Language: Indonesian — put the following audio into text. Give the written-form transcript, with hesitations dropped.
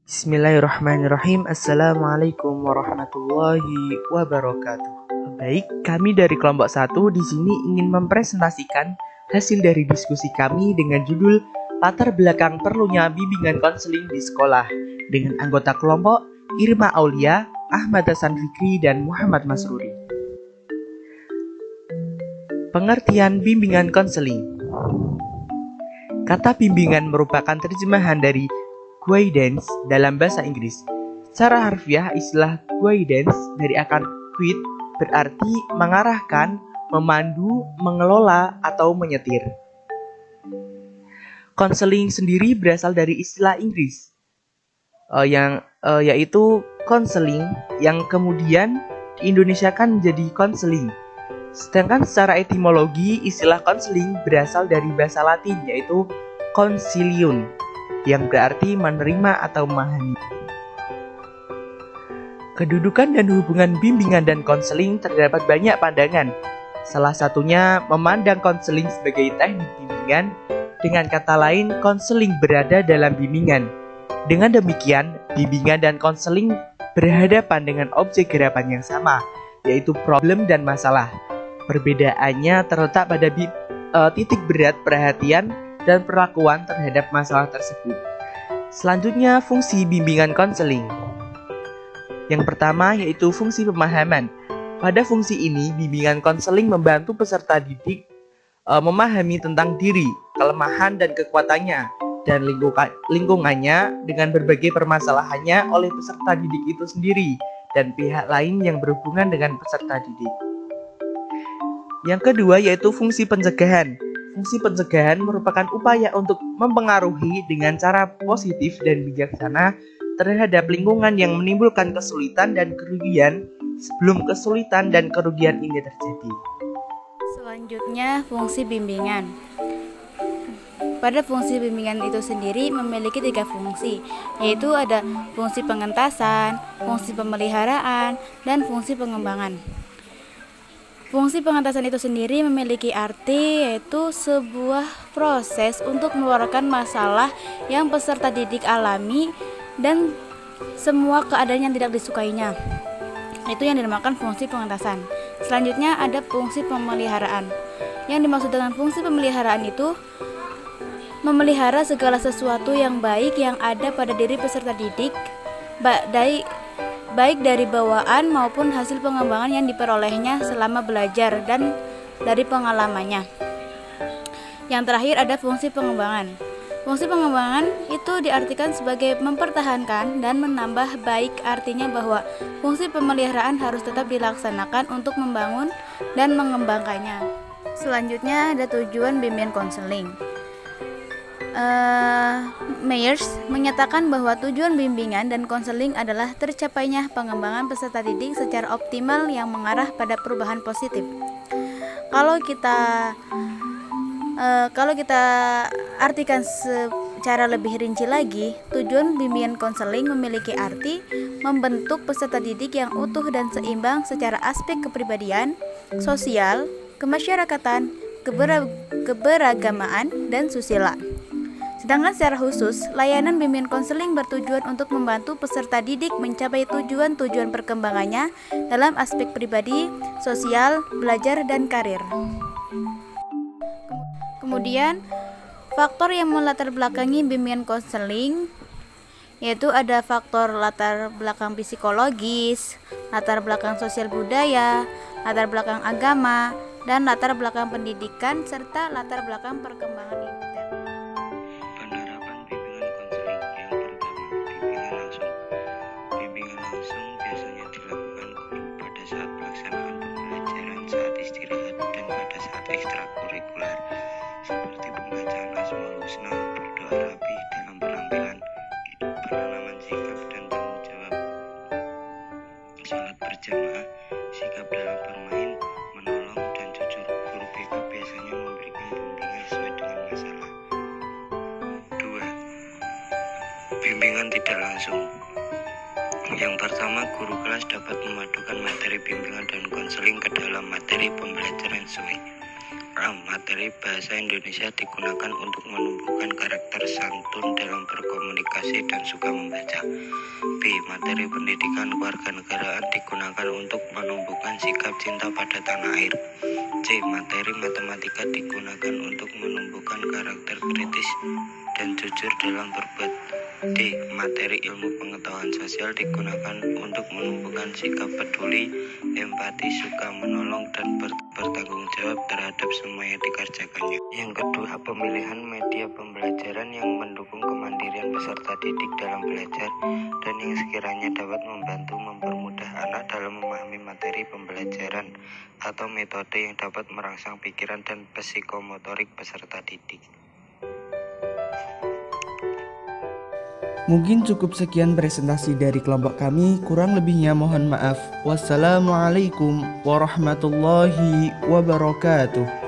Bismillahirrahmanirrahim. Assalamualaikum warahmatullahi wabarakatuh. Baik, kami dari kelompok 1 di sini ingin mempresentasikan hasil dari diskusi kami dengan judul Latar belakang perlunya bimbingan konseling di sekolah dengan anggota kelompok Irma Aulia, Ahmad Hasan Fikri, dan Muhammad Masruri. Pengertian bimbingan konseling. Kata bimbingan merupakan terjemahan dari guidance dalam bahasa Inggris. Secara harfiah, istilah guidance dari akar guide berarti mengarahkan, memandu, mengelola, atau menyetir. Konseling sendiri berasal dari istilah Inggris yaitu konseling yang kemudian diindonesiakan menjadi konseling. Sedangkan secara etimologi, istilah konseling berasal dari bahasa Latin yaitu consilium yang berarti menerima atau memahami. Kedudukan dan hubungan bimbingan dan konseling terdapat banyak pandangan. Salah satunya memandang konseling sebagai teknik bimbingan, dengan kata lain konseling berada dalam bimbingan. Dengan demikian, bimbingan dan konseling berhadapan dengan objek gerakan yang sama, yaitu problem dan masalah. Perbedaannya terletak pada titik berat perhatian dan perlakuan terhadap masalah tersebut. Selanjutnya, fungsi bimbingan konseling. Yang pertama yaitu fungsi pemahaman. Pada fungsi ini, bimbingan konseling membantu peserta didik memahami tentang diri, kelemahan dan kekuatannya, dan lingkungannya dengan berbagai permasalahannya oleh peserta didik itu sendiri dan pihak lain yang berhubungan dengan peserta didik. Yang kedua yaitu fungsi pencegahan. Fungsi pencegahan merupakan upaya untuk mempengaruhi dengan cara positif dan bijaksana terhadap lingkungan yang menimbulkan kesulitan dan kerugian sebelum kesulitan dan kerugian ini terjadi. Selanjutnya, fungsi bimbingan. Pada fungsi bimbingan itu sendiri memiliki 3 fungsi, yaitu ada fungsi pengentasan, fungsi pemeliharaan, dan fungsi pengembangan. Fungsi pengentasan itu sendiri memiliki arti yaitu sebuah proses untuk mengeluarkan masalah yang peserta didik alami dan semua keadaan yang tidak disukainya. Itu yang dinamakan fungsi pengentasan. Selanjutnya ada fungsi pemeliharaan. Yang dimaksud dengan fungsi pemeliharaan itu memelihara segala sesuatu yang baik yang ada pada diri peserta didik, baik dari bawaan maupun hasil pengembangan yang diperolehnya selama belajar dan dari pengalamannya. Yang terakhir ada fungsi pengembangan. Fungsi pengembangan itu diartikan sebagai mempertahankan dan menambah baik, artinya bahwa fungsi pemeliharaan harus tetap dilaksanakan untuk membangun dan mengembangkannya. Selanjutnya ada tujuan bimbingan konseling. Myers menyatakan bahwa tujuan bimbingan dan konseling adalah tercapainya pengembangan peserta didik secara optimal yang mengarah pada perubahan positif. Kalau kita artikan secara lebih rinci lagi, tujuan bimbingan konseling memiliki arti membentuk peserta didik yang utuh dan seimbang secara aspek kepribadian, sosial, kemasyarakatan, keberagamaan, dan susila. Sedangkan secara khusus, layanan bimbingan konseling bertujuan untuk membantu peserta didik mencapai tujuan-tujuan perkembangannya dalam aspek pribadi, sosial, belajar, dan karir. Kemudian, faktor yang melatar belakangi bimbingan konseling yaitu ada faktor latar belakang psikologis, latar belakang sosial budaya, latar belakang agama, dan latar belakang pendidikan serta latar belakang perkembangan intern. Ekstrakurikuler seperti pembacaan Asmaul Husna, berdoa rapi dalam penampilan, penanaman sikap dan tanggung jawab, sholat berjamaah, sikap dalam bermain, menolong dan jujur. Guru BK biasanya memberikan bimbingan sesuai dengan masalah. 2. Bimbingan tidak langsung. Yang pertama, guru kelas dapat memadukan materi bimbingan dan konseling ke dalam materi pembelajaran sesuai. Materi bahasa Indonesia digunakan untuk menumbuhkan karakter santun dalam berkomunikasi dan suka membaca. B. Materi pendidikan kewarganegaraan digunakan untuk menumbuhkan sikap cinta pada tanah air. C. Materi matematika digunakan untuk menumbuhkan karakter kritis dan jujur dalam berbuat. D. Materi ilmu pengetahuan sosial digunakan untuk menumbuhkan sikap peduli, empati, suka menolong, dan bertanggung jawab terhadap semua yang dikerjakannya. Yang kedua, pemilihan media pembelajaran yang mendukung kemandirian peserta didik dalam belajar dan yang sekiranya dapat membantu mempermudah anak dalam memahami materi pembelajaran atau metode yang dapat merangsang pikiran dan psikomotorik peserta didik. Mungkin cukup sekian presentasi dari kelompok kami, kurang lebihnya mohon maaf. Wassalamualaikum warahmatullahi wabarakatuh.